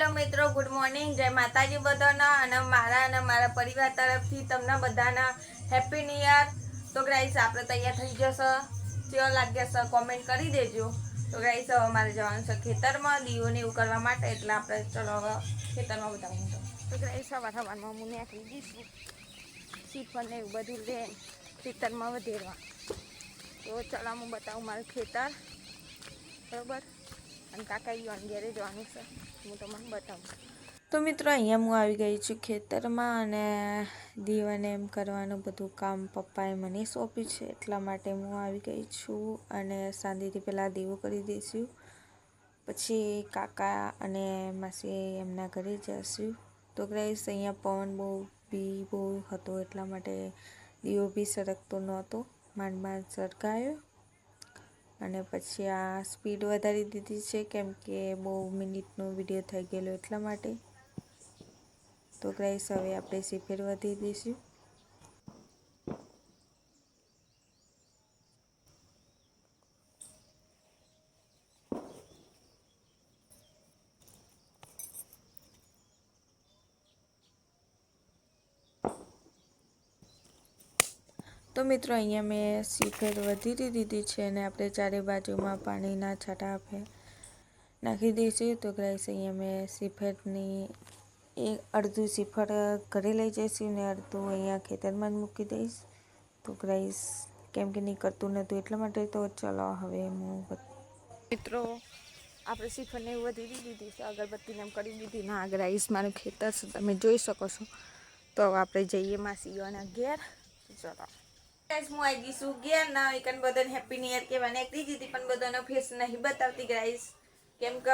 Hello મિત્રો, good morning, જય માતાજી બધાના અને મારા પરિવાર તરફથી તમને બધાના હેપી ન્યુ યર। તો ગાઈસ આપણે તૈયાર થઈ જશે, કેવો લાગે છે કોમેન્ટ કરી દેજો। તો ગાઈસ હવે મારે જવાનું છે ખેતરમાં દીવોને એવું કરવા માટે, એટલે આપણે ચલો હવે ખેતરમાં બતાવું। તો ગાઈસ સવારમાં હું નીકળી જઈશું સીફર ને એવું બધું લે ખેતરમાં વધેરવા। તો ચલો હું બતાવું મારું ખેતર, બરાબર। અને કાકા યુવાન ઘેરે જવાનું છે, હું તમને બતાવું। તો મિત્રો અહીંયા હું આવી ગઈ છું ખેતરમાં, અને દીવાને એમ કરવાનું બધું કામ પપ્પાએ મને સોંપ્યું છે, એટલા માટે હું આવી ગઈ છું। અને શાંતિથી પહેલાં દીવો કરી દઈશું, પછી કાકા અને માસી એમના ઘરે જઈશું। તો ગાઈસ અહીંયા પવન બહુ હતો, એટલા માટે દીવો બી સળગતો નહોતો, માંડ સળગાયો। અને પછી આ સ્પીડ વધારી દીધી છે, કેમ કે બહુ મિનિટનો વિડીયો થઈ ગયેલો એટલા માટે। તો ગાઈસ હવે આપણે સ્પીડ વધારી દઈશું। તો મિત્રો અહીંયા મેં સીફેર વધારી દીધી છે, અને આપણે ચારે બાજુમાં પાણીના છાંટા નાખી દઈશું। તો ગાઈસ અહીંયા મેં સીફેરની અડધું સીફર ઘરે લઈ જઈશું ને અડધું અહીંયા ખેતરમાં જ મૂકી દઈશ। તો ગાઈસ કેમ કે નીકળતું નહોતું એટલા માટે। તો ચલો હવે હું મિત્રો આપણે સીફરને એવું વધારી દીધી છે, અગરબત્તીને એમ કરી દીધી ના। ગાઈસ મારું ખેતર છે, તમે જોઈ શકો છો। તો આપણે જઈએ માસીઓના ઘેર, ચલો ગાઈસ હું આવી ગઈ છું ઘેર ના। એકન બધાને હેપી ન્યુ યર કહેવા નીકળી જતી, પણ બધાનો ફેસ નહીં બતાવતી ગાઈસ, કેમ કે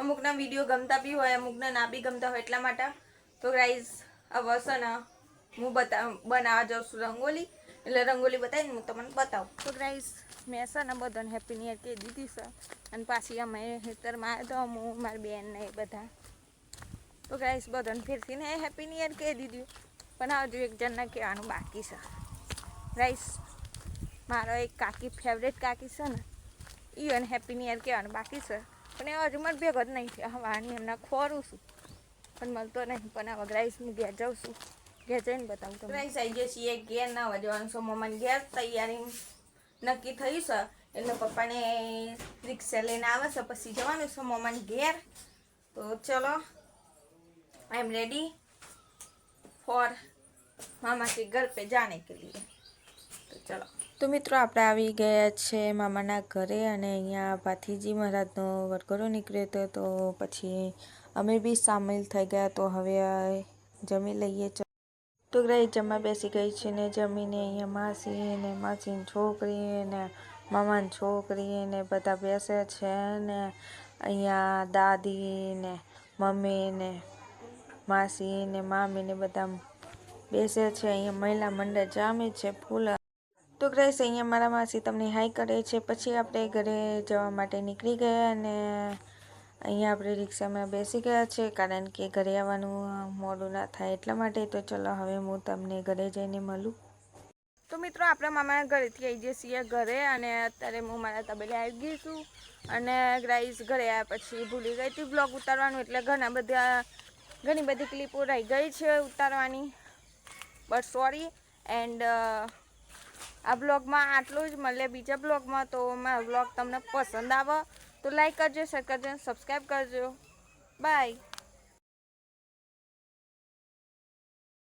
અમુકના વિડીયો ગમતા બી હોય, અમુકના ના બી ગમતા હોય એટલા માટે। તો ગાઈસ હવે છે ને હું બનાવવા જાઉં છું રંગોલી, એટલે રંગોલી બતાવીને હું તમને બતાવું। તો ગાઈસ મેં છે ને બધાને હેપી ન્યુ યર કહી દીધી છે, અને પાછી અમે ખેતરમાં આવ્યા તો હું મારી બેન ને બધા। તો ગાઈસ બધાને ફેરથી હેપી ન્યુ યર કહી દીધું, પણ હજુ એક જણને કહેવાનું બાકી છે। ગાઈસ મારો એક કાકી ફેવરેટ કાકી છે ને, એને હેપી ન્યુ યર કહેવાનું બાકી છે, પણ એ હજુ મને ભેગો જ નહીં થયો। હવાની એમના ખોરું છું પણ મળતો નહીં, પણ હવે ગાઈસ હું ઘેર જાઉં છું, ઘેર જઈને બતાવું તમને। ગાઈસ આવી જઈએ છીએ ઘેર, ના જવાનું છે મમ્માને ઘેર, તૈયારી નક્કી થઈ છે, એટલે પપ્પાને રિક્ષા લઈને આવે છે, પછી જવાનું છે મમ્માને ઘેર। તો ચલો आई एम रेडी फॉर मामा के घर पे जाने के लिए। तो चलो। तो મિત્રો આપણે આવી ગયા છે મામાના ઘરે, અને અહીંયા ભાથીજી મહારાજનો વરઘોડો નીકળ્યો હતો, તો પછી અમે બી સામેલ થઈ ગયા। તો હવે જમી લઈએ। તો ગ્રાઈ જમવા બેસી ગઈ છે, ને જમીને અહીંયા માસી ને માસીની છોકરી ને મામાની છોકરી ને બધા બેસે છે, ને અહીંયા દાદી ને મમ્મી ને માસી ને મામી ને બધા બેસે છે। અહીંયા મહિલા મંડળ જામે છે ફૂલ। તો ગાઈસ અહીંયા મારા માસી તમને હાઈ કરે છે, પછી આપણે ઘરે જવા માટે નીકળી ગયા, અને અહીંયા આપણે રિક્ષામાં બેસી ગયા છે, કારણ કે ઘરે આવવાનું મોડું ના થાય એટલા માટે। તો ચલો હવે હું તમને ઘરે જઈને મળું। તો મિત્રો આપણે મામાના ઘરેથી આવી જઈએ છીએ ઘરે, અને અત્યારે હું મારા તબેલે આવી ગઈ છું। અને ગાઈસ ઘરે આવ્યા પછી ભૂલી ગઈ હતી બ્લોગ ઉતારવાનું, એટલે ઘણી બધી ક્લિપો રહી ગઈ છે ઉતારવાની, બટ સોરી। એન્ડ આ બ્લોગમાં આટલું જ, મળે બીજા બ્લોગમાં। તો મારો બ્લોગ તમને પસંદ આવે તો લાઈક કરજો, શેર કરજો, સબસ્ક્રાઈબ કરજો, બાય।